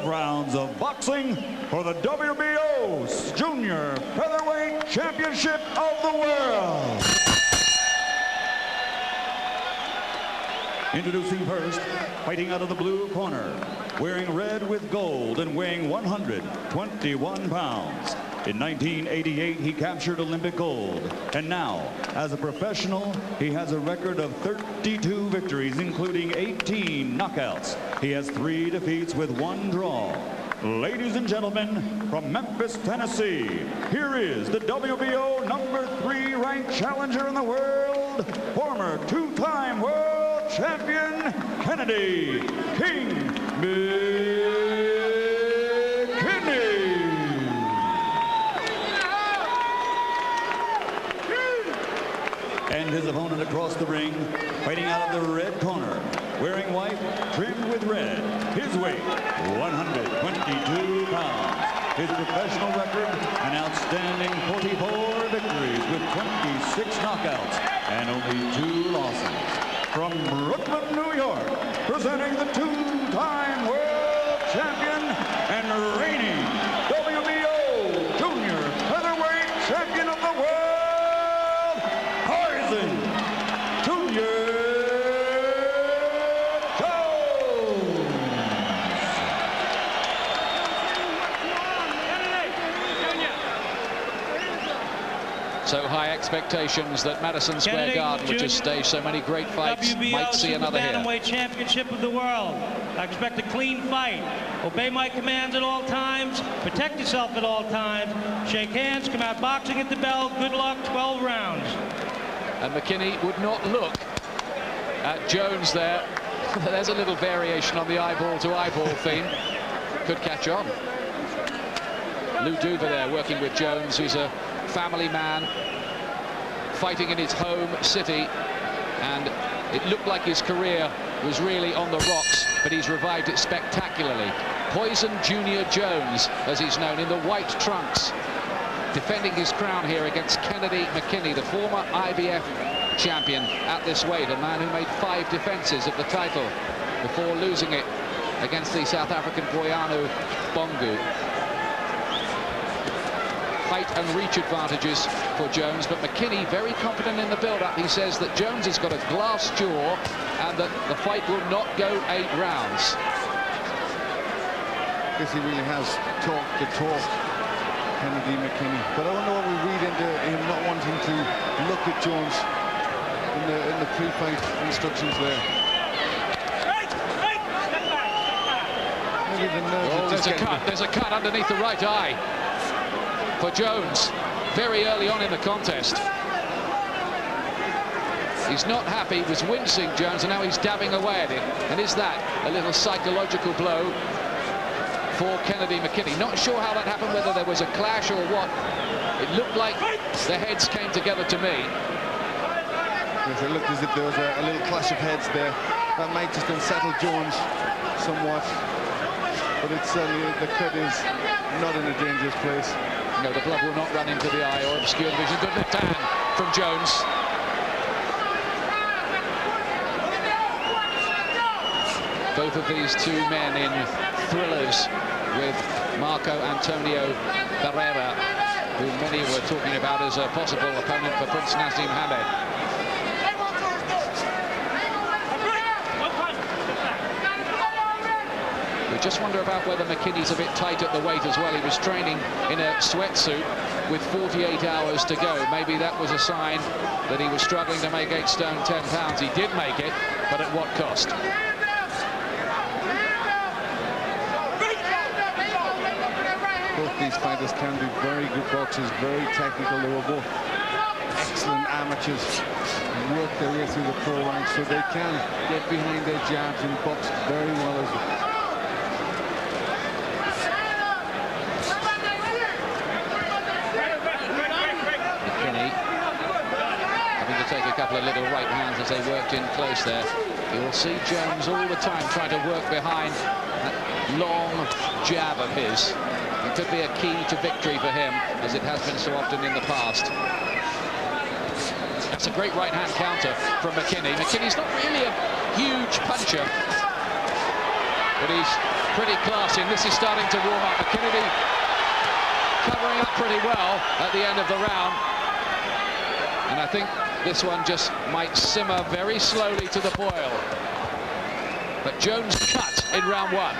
12 rounds of boxing for the WBO Junior Featherweight Championship of the World. Introducing first, fighting out of the blue corner, wearing red with gold and weighing 121 pounds. In 1988, he captured Olympic gold. And now, as a professional, he has a record of 32 victories, including 18 knockouts. He has 3 defeats with 1 draw. Ladies and gentlemen, from Memphis, Tennessee, here is the WBO #3 ranked challenger in the world, former 2-time world champion, Kennedy King McKinney. And his opponent across the ring, fighting out of the red corner, wearing white, trimmed with red. His weight, 122 pounds. His professional record, an outstanding 44 victories with 26 knockouts and only 2 losses. From Brooklyn, New York, presenting the 2-time world champion and reigning WBO Junior Featherweight Champion of the world, So high expectations that Madison Square Garden, which has staged so many great fights, might see another here. WBO Championship of the world. I expect a clean fight. Obey my commands at all times. Protect yourself at all times. Shake hands. Come out boxing at the bell. Good luck. 12 rounds. And McKinney would not look at Jones there. There's a little variation on the eyeball-to-eyeball theme. Could catch on. Lou Duva there working with Jones, who's a family man, fighting in his home city, and it looked like his career was really on the rocks, but he's revived it spectacularly. Poison Junior Jones, as he's known, in the white trunks, defending his crown here against Kennedy McKinney, the former IBF champion at this weight, a man who made 5 defenses of the title before losing it against the South African Boyanu Bongu. Height and reach advantages for Jones, but McKinney very confident in the build-up. He says that Jones has got a glass jaw and that the fight will not go 8 rounds. I guess he really has talked the talk, Kennedy McKinney. But I wonder what we read into him not wanting to look at Jones in the pre-fight instructions there. Maybe the nerves there's a cut underneath the right eye for Jones very early on in the contest. He's not happy, he was wincing, Jones, and now he's dabbing away at it. And is that a little psychological blow for Kennedy McKinney? Not sure how that happened, whether there was a clash or what. It looked like the heads came together to me. Yes, it looked as if there was a little clash of heads there. That might just unsettle Jones somewhat. But it's certainly, the cut is not in a dangerous place. No, the blood will not run into the eye or obscure the vision. Good left hand from Jones. Both of these 2 men in thrillers with Marco Antonio Barrera, who many were talking about as a possible opponent for Prince Nassim Hamed. We just wonder about whether McKinney's a bit tight at the weight as well. He was training in a sweatsuit with 48 hours to go. Maybe that was a sign that he was struggling to make 8 stone 10 pounds. He did make it, but at what cost? Both these fighters can be very good boxers, very technical. They were both excellent amateurs, work their way through the pro ranks, so they can get behind their jabs and box very well as well. Couple of little right hands as they worked in close there. You'll see Jones all the time trying to work behind that long jab of his. It could be a key to victory for him, as it has been so often in the past. That's a great right-hand counter from McKinney. McKinney's not really a huge puncher, but but he's pretty classy, and this is starting to warm up. McKinney covering up pretty well at the end of the round, and I think this one just might simmer very slowly to the boil. But Jones cut in round one.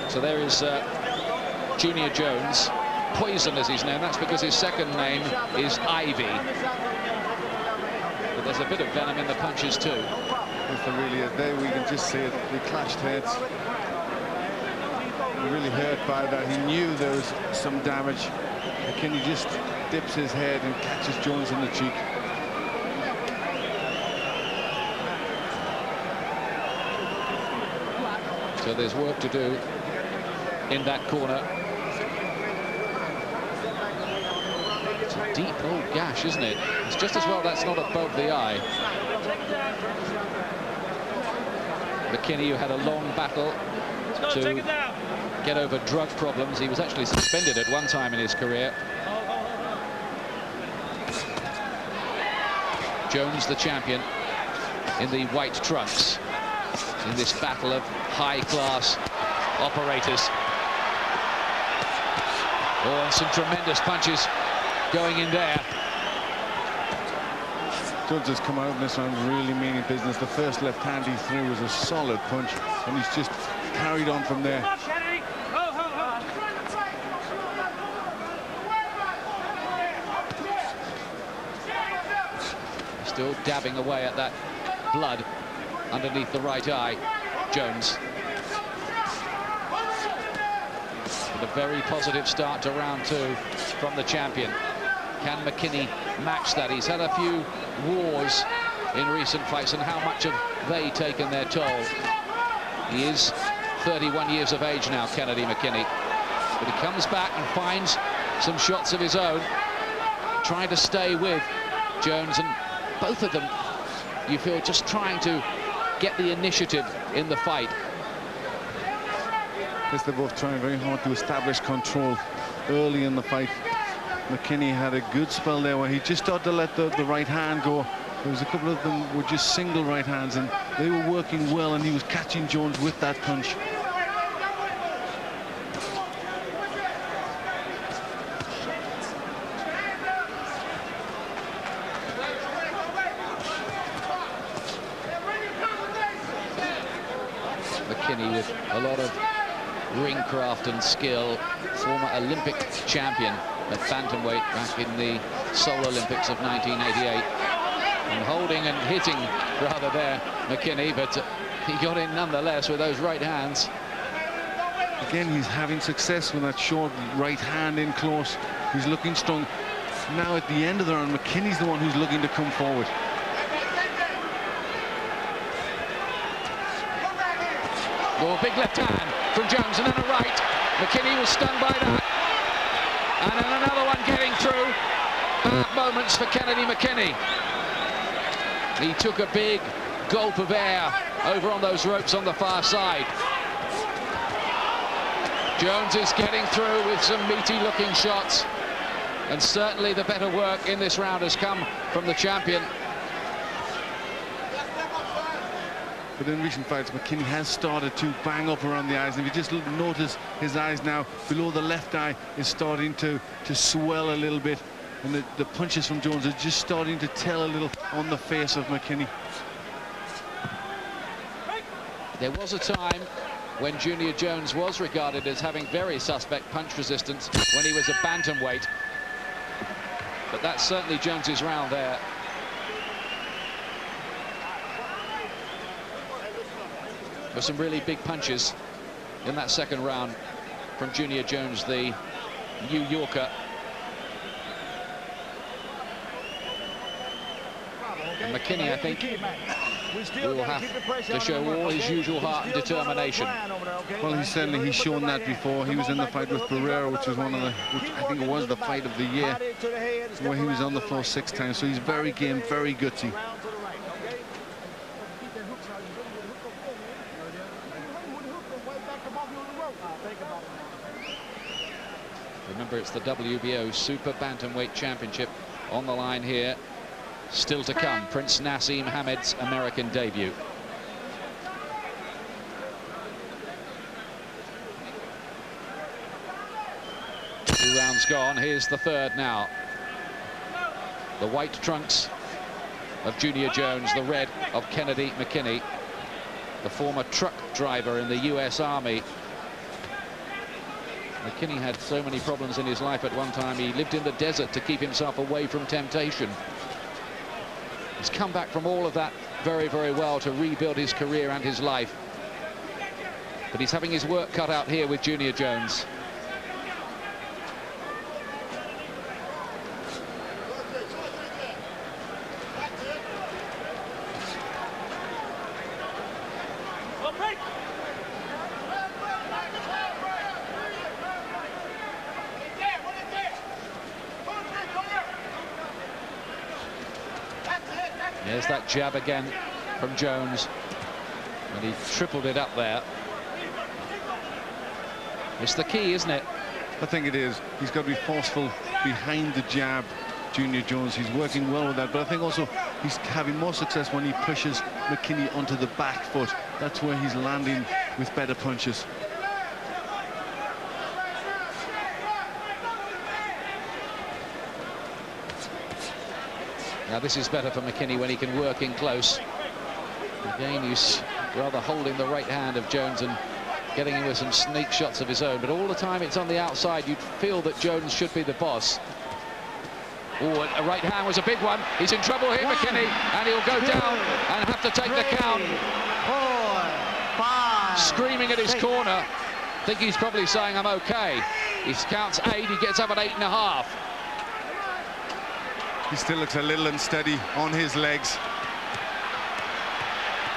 So there is Junior Jones, Poison as he's known. That's because his second name is Ivy. But there's a bit of venom in the punches too. If there really is, there we can just see it. They clashed heads. He really hurt by that. He knew there was some damage. McKinney just dips his head and catches Jones in the cheek. So there's work to do in that corner. It's a deep old gash, isn't it? It's just as well that's not above the eye. McKinney, who had a long battle to get over drug problems. He was actually suspended at one time in his career. Jones, the champion, in the white trunks in this battle of high-class operators. Oh, and some tremendous punches going in there. Jones has come out in this round really meaning business. The first left hand he threw was a solid punch, and he's just carried on from there. Still dabbing away at that blood underneath the right eye, Jones. With a very positive start to round two from the champion. Can McKinney match that? He's had a few wars in recent fights, and how much have they taken their toll? He is 31 years of age now, Kennedy McKinney. But he comes back and finds some shots of his own, trying to stay with Jones, and both of them, you feel, just trying to get the initiative in the fight. Yes, they're both trying very hard to establish control early in the fight. McKinney had a good spell there where he just started to let the right hand go. There was a couple of them were just single right hands, and they were working well, and he was catching Jones with that punch. McKinney with a lot of ring craft and skill, former Olympic champion at bantamweight back in the Seoul Olympics of 1988. And holding and hitting rather there, McKinney, but he got in nonetheless with those right hands. Again, he's having success with that short right hand in close. He's looking strong. Now at the end of the round, McKinney's the one who's looking to come forward. Oh, big left hand from Jones, and then a right. McKinney was stunned by that. And then another one getting through. Bad moments for Kennedy McKinney. He took a big gulp of air over on those ropes on the far side. Jones is getting through with some meaty-looking shots. And certainly the better work in this round has come from the champion. But in recent fights, McKinney has started to bang up around the eyes. And if you just notice his eyes now, below the left eye is starting to swell a little bit. And the punches from Jones are just starting to tell a little on the face of McKinney. There was a time when Junior Jones was regarded as having very suspect punch resistance when he was a bantamweight. But that's certainly Jones's round there. With some really big punches in that second round from Junior Jones, the New Yorker. And McKinney, I think, will have to show all his usual heart and determination. Well, he's shown that before. He was in the fight with Barrera, which was which I think it was the fight of the year, where he was on the floor 6 times. So he's very game, very gutsy. Remember, it's the WBO Super Bantamweight Championship on the line here. Still to come, Prince Naseem Hamed's American debut. Two rounds gone. Here's the third now. The white trunks of Junior Jones, the red of Kennedy McKinney, the former truck driver in the US Army. McKinney had so many problems in his life at one time. He lived in the desert to keep himself away from temptation. He's come back from all of that very, very well to rebuild his career and his life. But he's having his work cut out here with Junior Jones. There's that jab again from Jones, and he tripled it up there. It's the key, isn't it? I think it is. He's got to be forceful behind the jab, Junior Jones. He's working well with that, but I think also he's having more success when he pushes McKinney onto the back foot. That's where he's landing with better punches. Now this is better for McKinney when he can work in close. Again, he's rather holding the right hand of Jones and getting him with some sneak shots of his own, but all the time it's on the outside. You'd feel that Jones should be the boss. Oh, a right hand was a big one. He's in trouble here, McKinney, and he'll go down and have to take the count. 4, 5. Screaming at his corner. I think he's probably saying, I'm okay. He counts 8, he gets up at 8.5. He still looks a little unsteady on his legs.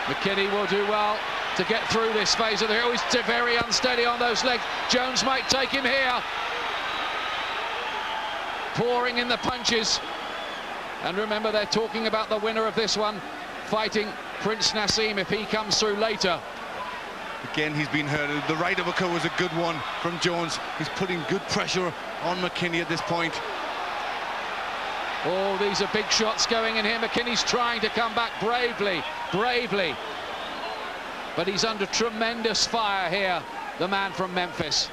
McKinney will do well to get through this phase of the... Oh, he's very unsteady on those legs. Jones might take him here. Pouring in the punches. And remember, they're talking about the winner of this one fighting Prince Naseem if he comes through later. Again, he's been hurt. The right uppercut was a good one from Jones. He's putting good pressure on McKinney at this point. Oh, these are big shots going in here. McKinney's trying to come back bravely, bravely. But he's under tremendous fire here, the man from Memphis.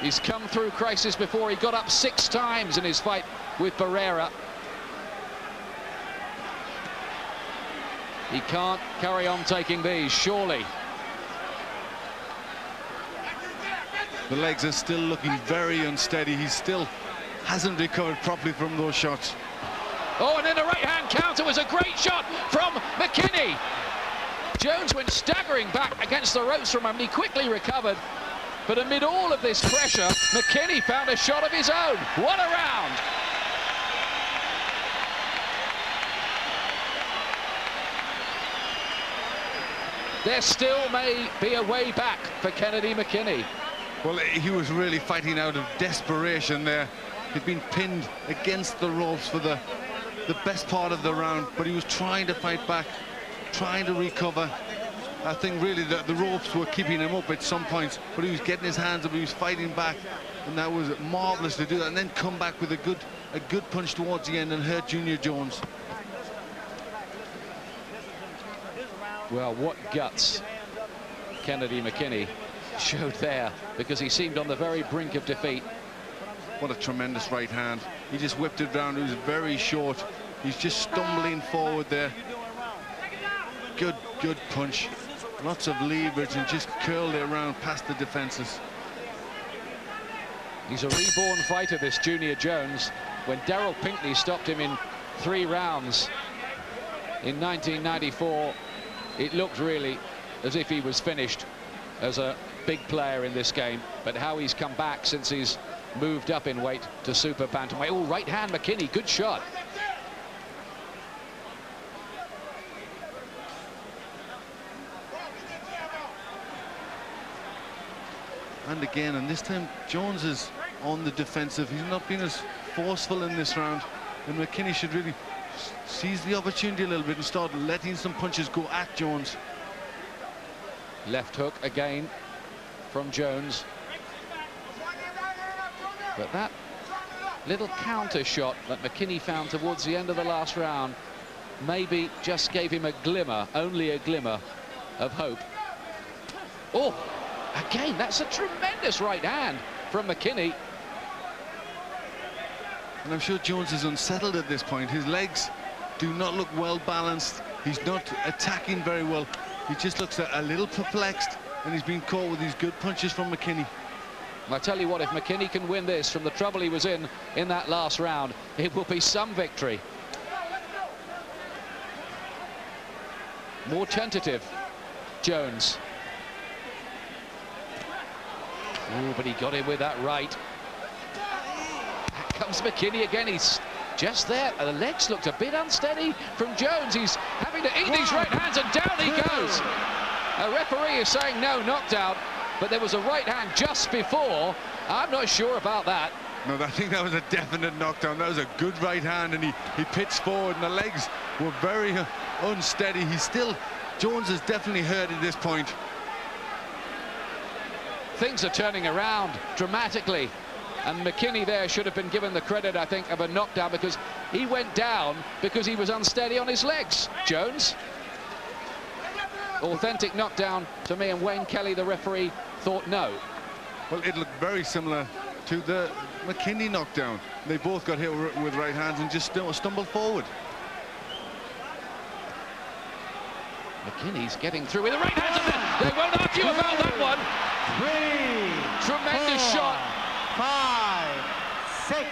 He's come through crisis before. He got up 6 times in his fight with Barrera. He can't carry on taking these, surely. The legs are still looking very unsteady. He still hasn't recovered properly from those shots. Oh, and then a right-hand counter was a great shot from McKinney. Jones went staggering back against the ropes from him, and he quickly recovered. But amid all of this pressure, McKinney found a shot of his own. What a round! There still may be a way back for Kennedy McKinney. Well, he was really fighting out of desperation there. He'd been pinned against the ropes for the best part of the round, but he was trying to fight back, trying to recover. I think really that the ropes were keeping him up at some points, but he was getting his hands up, he was fighting back, and that was marvelous to do that, and then come back with a good punch towards the end and hurt Junior Jones. Well, what guts Kennedy McKinney showed there, because he seemed on the very brink of defeat. What a tremendous right hand. He just whipped it down. It was very short. He's just stumbling forward there. Good punch. Lots of leverage and just curled it around past the defenses. He's a reborn fighter, this Junior Jones. When Darryl Pinckney stopped him in 3 rounds in 1994, it looked really as if he was finished as a big player in this game. But how he's come back since he's moved up in weight to super bantamweight. Oh, right hand McKinney, good shot. And again, and this time Jones is on the defensive. He's not been as forceful in this round, and McKinney should really seize the opportunity a little bit and start letting some punches go at Jones. Left hook again from Jones. But that little counter shot that McKinney found towards the end of the last round maybe just gave him a glimmer, only a glimmer of hope. Oh, again, that's a tremendous right hand from McKinney. And I'm sure Jones is unsettled at this point. His legs do not look well balanced. He's not attacking very well. He just looks a little perplexed, and he's been caught with these good punches from McKinney. I tell you what, if McKinney can win this from the trouble he was in that last round, it will be some victory. More tentative, Jones. Oh, but he got in with that right. Back comes McKinney again. He's just there. The legs looked a bit unsteady from Jones. He's having to eat these right hands, and down he goes. A referee is saying no, knockdown, but there was a right hand just before. I'm not sure about that. No, I think that was a definite knockdown. That was a good right hand, and he pitched forward, and the legs were very unsteady. Jones is definitely hurt at this point. Things are turning around dramatically, and McKinney there should have been given the credit, I think, of a knockdown, because he went down because he was unsteady on his legs. Jones, authentic knockdown to me, and Wayne Kelly, the referee, thought no. Well, it looked very similar to the McKinney knockdown. They both got hit with right hands and just stumbled forward. McKinney's getting through with the right hands, and they won't argue about that one. 3, Tremendous 4, shot. 5, 6.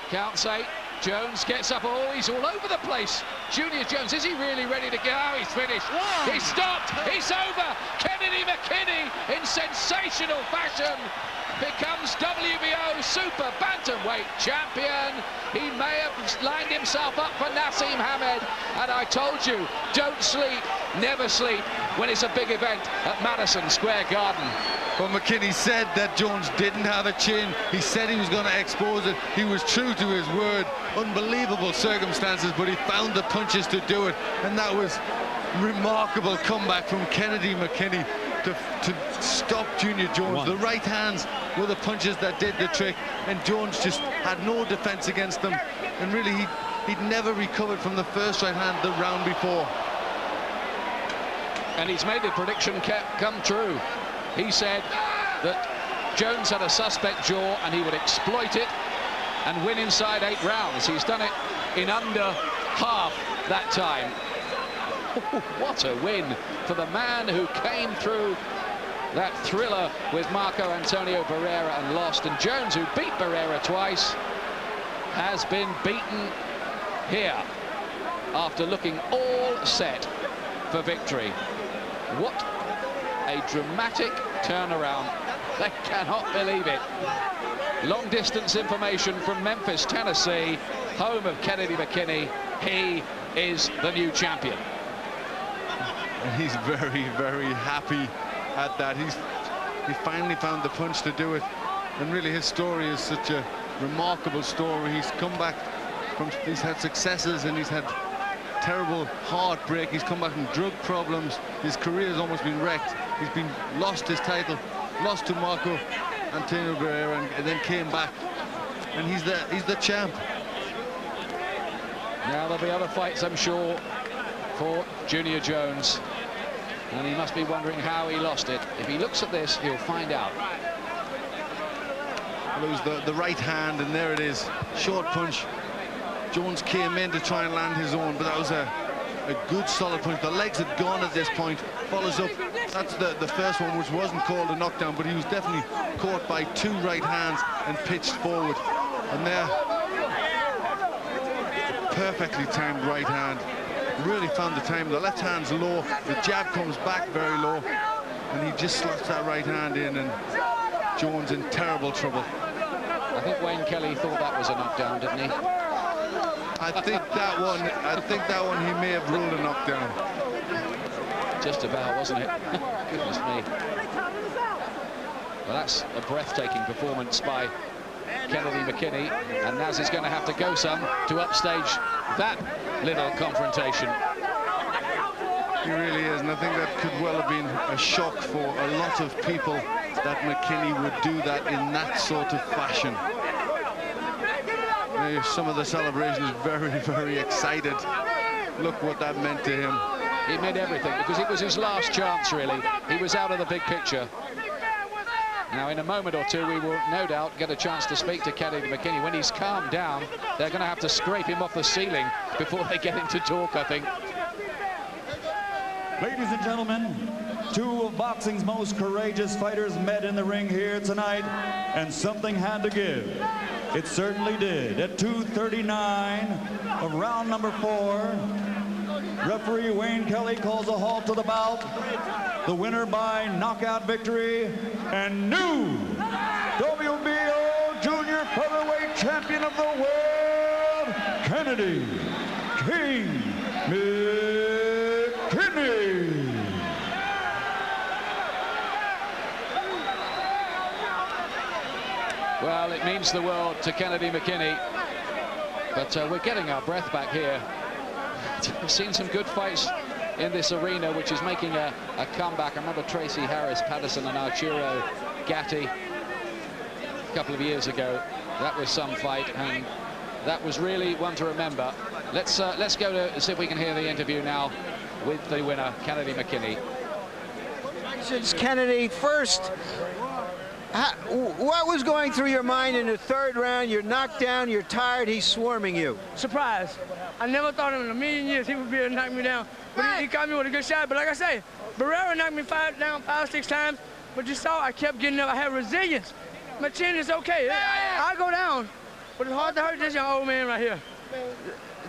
Counts 8. Jones gets up. Oh, he's all over the place. Junior Jones, is he really ready to go? Oh, he's finished. He stopped. He's over. Kennedy McKinney, in sensational fashion, becomes WBO Super Bantamweight champion. He may have lined himself up for Nassim Hamed, and I told you, don't sleep, never sleep when it's a big event at Madison Square Garden. Well, McKinney said that Jones didn't have a chin. He said he was going to expose it. He was true to his word. Unbelievable circumstances, but he found the punches to do it, and that was remarkable comeback from Kennedy McKinney to stop Junior Jones. The right hands were the punches that did the trick, and Jones just had no defense against them, and really he'd never recovered from the first right hand the round before. And he's made the prediction come true. He said that Jones had a suspect jaw and he would exploit it and win inside 8 rounds. He's done it in under half that time. What a win for the man who came through that thriller with Marco Antonio Barrera and lost. And Jones, who beat Barrera twice, has been beaten here after looking all set for victory. What a dramatic turnaround. They cannot believe it. Long distance information from Memphis, Tennessee, home of Kennedy McKinney. He is the new champion. And he's very, very happy at that. He finally found the punch to do it. And really his story is such a remarkable story. He's come back from, he's had successes and he's had terrible heartbreak. He's come back from drug problems. His career has almost been wrecked. He's been lost his title, lost to Marco Antonio Barrera, and then came back. And he's the champ. Now there'll be other fights, I'm sure, for Junior Jones. And he must be wondering how he lost it. If he looks at this, he'll find out. Well, it was the right hand, and there it is. Short punch. Jones came in to try and land his own, but that was a good solid punch. The legs had gone at this point. Follows up. That's the first one, which wasn't called a knockdown, but he was definitely caught by 2 right hands and pitched forward. And there, perfectly timed right hand. Really found the time. The left hand's low. The jab comes back very low, and he just slots that right hand in, and Jones in terrible trouble. I think Wayne Kelly thought that was a knockdown, didn't he? I think that one he may have ruled a knockdown. Just about, wasn't it? Goodness me. Well, that's a breathtaking performance by Kennedy McKinney, and Naz is going to have to go some to upstage that little confrontation. He really is, and I think that could well have been a shock for a lot of people that McKinney would do that in that sort of fashion. Some of the celebrations very, very excited. Look what that meant to him. He meant everything, because it was his last chance, really. He was out of the big picture. Now, in a moment or two, we will no doubt get a chance to speak to Kennedy McKinney. When he's calmed down, they're going to have to scrape him off the ceiling before they get him to talk, I think. Ladies and gentlemen, two of boxing's most courageous fighters met in the ring here tonight, and something had to give. It certainly did. At 2:39 of round number 4, referee Wayne Kelly calls a halt to the bout. The winner by knockout victory and new WBO Junior Featherweight Champion of the World, Kennedy King McKinney. Well, it means the world to Kennedy McKinney, but we're getting our breath back here. We've seen some good fights in this arena, which is making a comeback. I remember Tracy Harris, Patterson, and Arturo Gatti a couple of years ago. That was some fight, and that was really one to remember. Let's go to see if we can hear the interview now with the winner, Kennedy McKinney. Since Kennedy, first, what was going through your mind in the third round? You're knocked down, you're tired, he's swarming you. Surprise. I never thought in a million years he would be able to knock me down. But he caught me with a good shot. But like I say, Barrera knocked me down 5-6 times. But you saw I kept getting up. I had resilience. My chin is okay. I go down. But it's hard to hurt this young old man right here.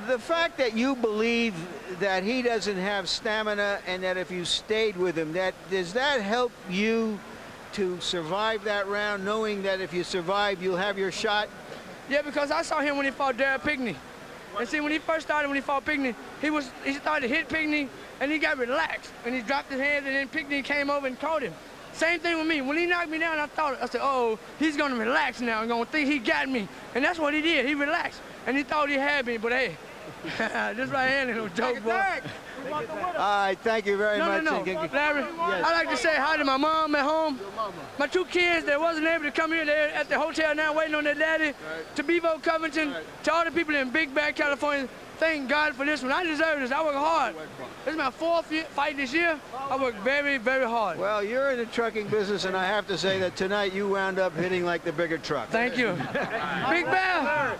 The fact that you believe that he doesn't have stamina and that if you stayed with him, does that help you to survive that round, knowing that if you survive, you'll have your shot? Yeah, because I saw him when he fought Darryl Pinkney. And see, when he first started, when he fought Pinkney, he started to hit Pinkney, and he got relaxed. And he dropped his head, and then Pinkney came over and caught him. Same thing with me. When he knocked me down, I said, oh, he's going to relax now and going to think he got me. And that's what he did. He relaxed. And he thought he had me, but hey, this right hand ain't no joke, boy. All right, thank you very much. No. Larry, Yes. I'd like to say hi to my mom at home. My 2 kids that wasn't able to come here, they're at the hotel now waiting on their daddy. To Bevo Covington, to all the people in Big Bear, California, thank God for this one. I deserve this. I work hard. This is my 4th fight this year. I work very, very hard. Well, you're in the trucking business, and I have to say that tonight you wound up hitting like the bigger truck. Thank you. Big Bear.